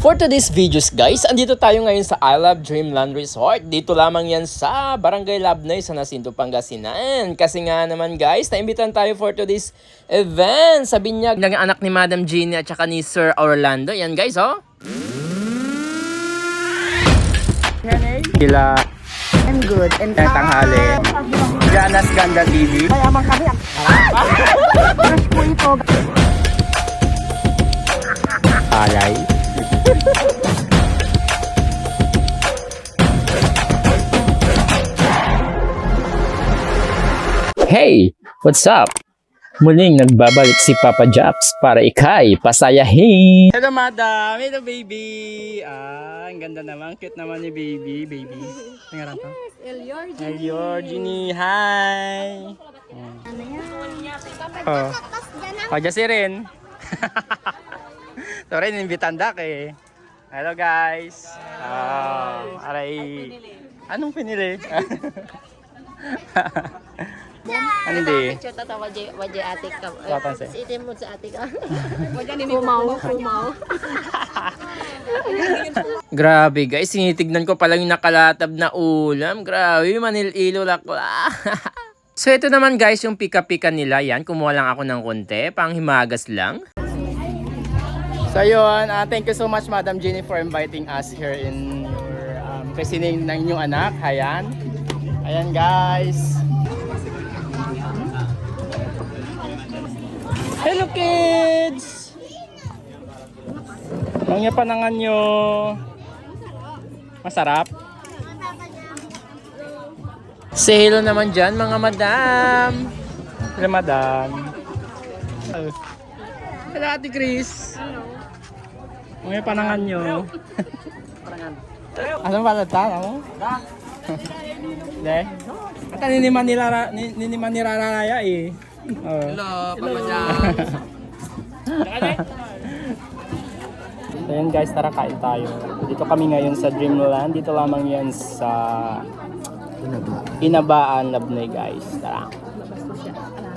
For today's videos guys, andito tayo ngayon sa I Love Dreamland Resort. Dito lamang yan sa Barangay Labnoy sa Nacinto, Pangasinan. Kasi nga naman guys, naimbitan tayo for today's event sa binyag ng anak ni Madam Jeannie at saka ni Sir Orlando. Yan guys, oh. Sila I'm good. And tanghali. Jana's Ganda TV. kaya man kami. Fresh po ito. Alay. Hey! What's up? Muling nagbabalik si Papa Japs para ikay pasayahin. Hello madam! Hello baby! Ang ganda naman. Cute naman ni baby. Baby. Nangaran to? Elior Ginny. Hi! Ano yan? Oh, Jesse rin. So rin, invitan dak eh. Hello guys. Oh, aray. Anong pinili? Ano di? Picture tata wajay atik ka. Watan siya. Itim mo sa atik ka. Kumaw. Grabe guys, sinitignan ko palang yung nakalatab na ulam. Grabe, manil-ilo lakla. So ito naman guys, yung pika-pika nila. Yan, kumuha lang ako ng konti. Pang himagas lang. So yun, thank you so much Madam Jeannie for inviting us here in your christening ng inyong anak. Ayan. Ayan guys. Hello kids! Ang panangan nyo. Masarap? Say hello naman dyan mga madam. Hello madam. Hello Ate Chris. Ang panangan nyo. Anong palatan? Ano? Hindi? At niniman niraraya eh. Hello, Papa Japs. So yun guys, tara kain tayo. Dito kami ngayon sa Dreamland. Dito lamang yan sa Inabaan, Labnoy guys. Tara.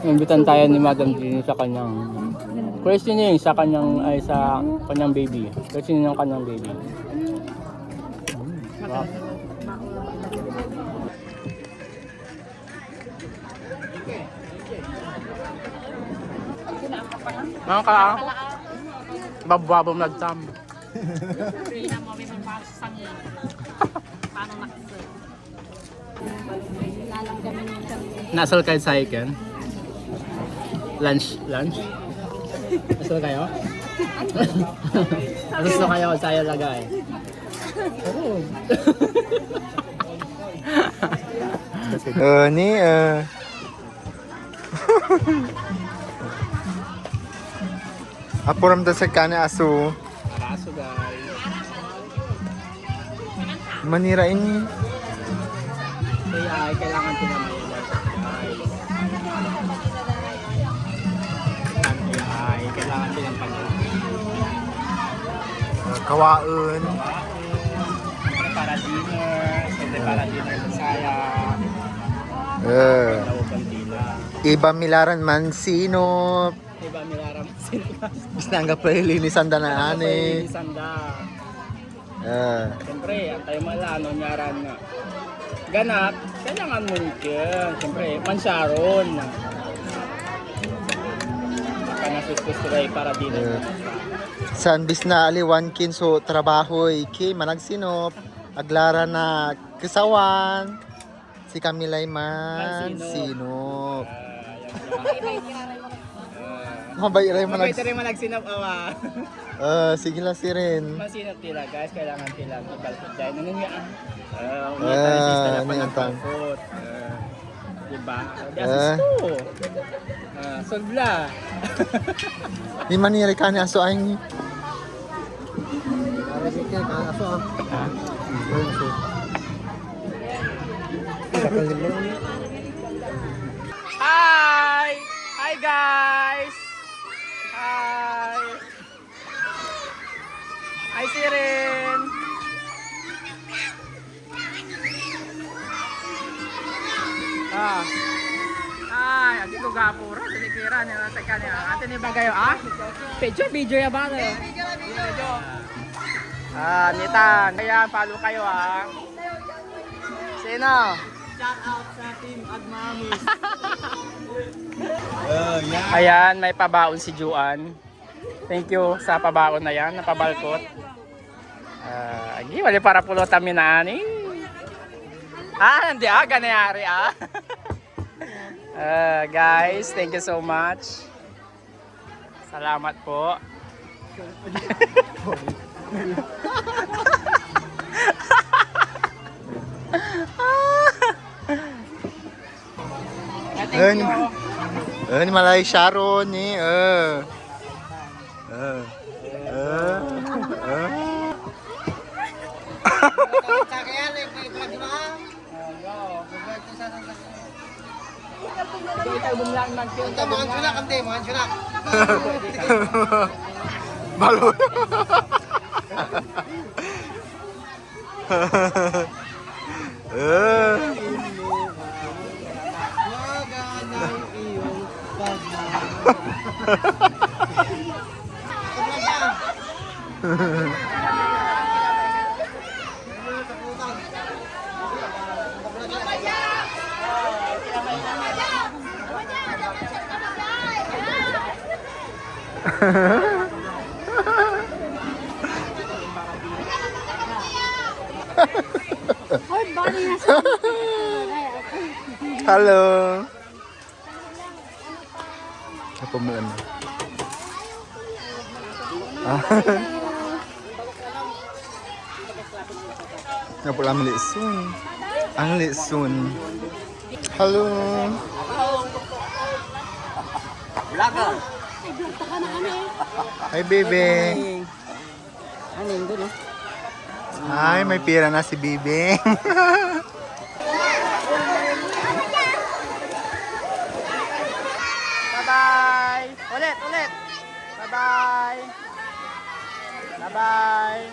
Imbitan tayo ni Madam Jeannie sa kanyang questioning sa kanyang baby. Questioning ng kanyang baby. Wow. Mga ka, bababom nagtam. Nasal kayo sa ikan? Lunch? Nasal kayo? Nasal kayo sa iyo lagay? Apuram da sa kana aso. Aso guys. Manirain. Kaya ay kailangan pinamayan. Ay kailangan pinampayan. Kawain. Para dinner. Siyempre para dinner sa saya. Iba milaran man sino. Iba milaram sila. Bis na hanggang palilinisan da na ani. Sanda. Siyempre, antay mo lang, nyaran nga. Ganap, kailangan mo yun. Siyempre, mansyaron. Baka nasuskusturay para dinner. San bis na aliwan kin so trabaho iki managsinop. Aglara na kasawan. Si Camilay man sinop. Mabay rin managsinap awa. Sige lang si Ren. Masinap tila guys, kailangan tila ibalpot dahil nangyayaan. Ano yung tang? Diba? Asisto. Sogla. Di maniri ka ni aso ay Hi! Hi guys! Hi! Hi Siren! Ay, adi ko gapura, tulikira niya sa kanya. Ate ni bagayo, ah? Picture video ya ba? Video. Nitan. Ayan, follow kayo ha. Sino? Shout out sa team Agmamis. Ayan, may pabaon si Juan. Thank you sa pabaon na yan, napabalkot. Wali para pulot kami na ani. Hindi ganayari guys, thank you so much. Salamat po. Ni malay Sharon ni Balo. Halo. Apa melan? Ngapa lama lisun? Ang lisun. Halo. Vlogger. Hi, baby. Ay, may pira na si Bibi. Bye-bye. Ulit. Bye-bye. Bye-bye.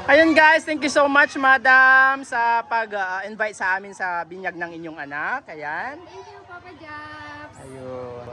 Ayun guys, thank you so much madam sa pag-invite sa amin sa binyag ng inyong anak. Ayan. Thank you, Papa Jobs. Ayun.